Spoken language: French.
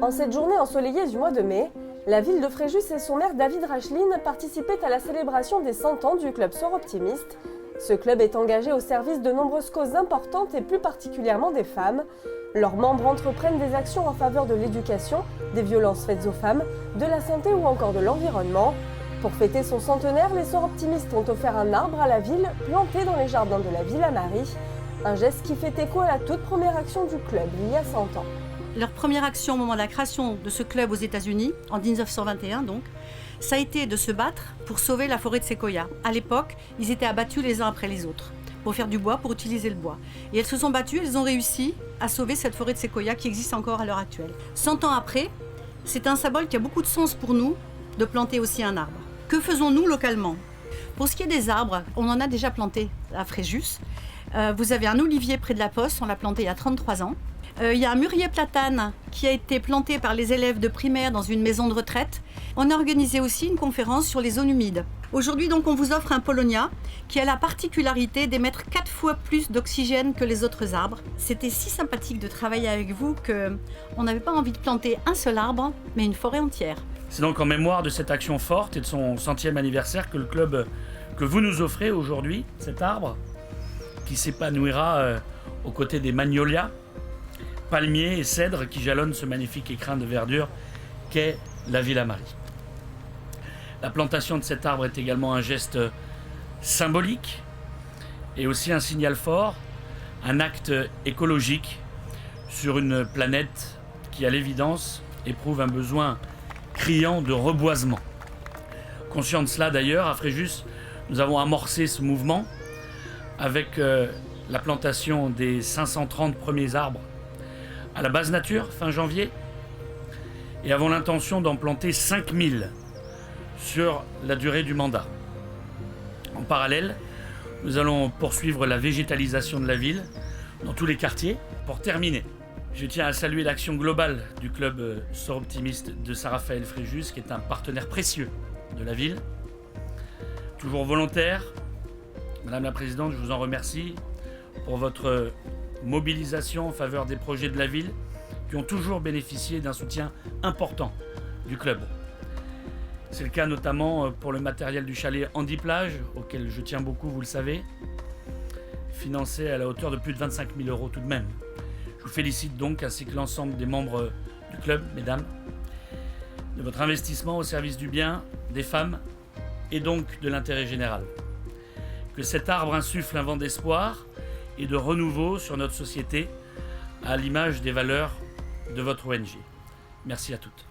En cette journée ensoleillée du mois de mai, la ville de Fréjus et son maire David Racheline participaient à la célébration des 100 ans du club Sœurs Optimistes. Ce club est engagé au service de nombreuses causes importantes et plus particulièrement des femmes. Leurs membres entreprennent des actions en faveur de l'éducation, des violences faites aux femmes, de la santé ou encore de l'environnement. Pour fêter son centenaire, les Sœurs Optimistes ont offert un arbre à la ville, planté dans les jardins de la Villa Marie. Un geste qui fait écho à la toute première action du club, il y a 100 ans. Leur première action au moment de la création de ce club aux États-Unis, en 1921 donc, ça a été de se battre pour sauver la forêt de séquoia. À l'époque, ils étaient abattus les uns après les autres pour faire du bois, pour utiliser le bois. Et elles se sont battues, elles ont réussi à sauver cette forêt de séquoia qui existe encore à l'heure actuelle. 100 ans après, c'est un symbole qui a beaucoup de sens pour nous de planter aussi un arbre. Que faisons-nous localement? Pour ce qui est des arbres, on en a déjà planté à Fréjus. Vous avez un olivier près de la Poste, on l'a planté il y a 33 ans. Il y a un mûrier platane qui a été planté par les élèves de primaire dans une maison de retraite. On a organisé aussi une conférence sur les zones humides. Aujourd'hui, donc, on vous offre un Paulownia qui a la particularité d'émettre 4 fois plus d'oxygène que les autres arbres. C'était si sympathique de travailler avec vous qu'on n'avait pas envie de planter un seul arbre, mais une forêt entière. C'est donc en mémoire de cette action forte et de son 100e anniversaire que le club que vous nous offrez aujourd'hui, cet arbre, qui s'épanouira aux côtés des magnolias, palmiers et cèdres qui jalonnent ce magnifique écrin de verdure qu'est la Villa Marie. La plantation de cet arbre est également un geste symbolique et aussi un signal fort, un acte écologique sur une planète qui, à l'évidence, éprouve un besoin criant de reboisement. Conscient de cela d'ailleurs, à Fréjus, nous avons amorcé ce mouvement avec la plantation des 530 premiers arbres à la base nature, fin janvier, et avons l'intention d'en planter 5000 sur la durée du mandat. En parallèle, nous allons poursuivre la végétalisation de la ville dans tous les quartiers. Pour terminer, je tiens à saluer l'action globale du club Sœurs Optimistes de Saint-Raphaël-Fréjus, qui est un partenaire précieux de la ville. Toujours volontaire, Madame la Présidente, je vous en remercie pour votre mobilisation en faveur des projets de la ville qui ont toujours bénéficié d'un soutien important du club. C'est le cas notamment pour le matériel du chalet Handiplage, auquel je tiens beaucoup, vous le savez, financé à la hauteur de plus de 25 000 € tout de même. Je vous félicite donc, ainsi que l'ensemble des membres du club, mesdames, de votre investissement au service du bien, des femmes et donc de l'intérêt général. Que cet arbre insuffle un vent d'espoir et de renouveau sur notre société à l'image des valeurs de votre ONG. Merci à toutes.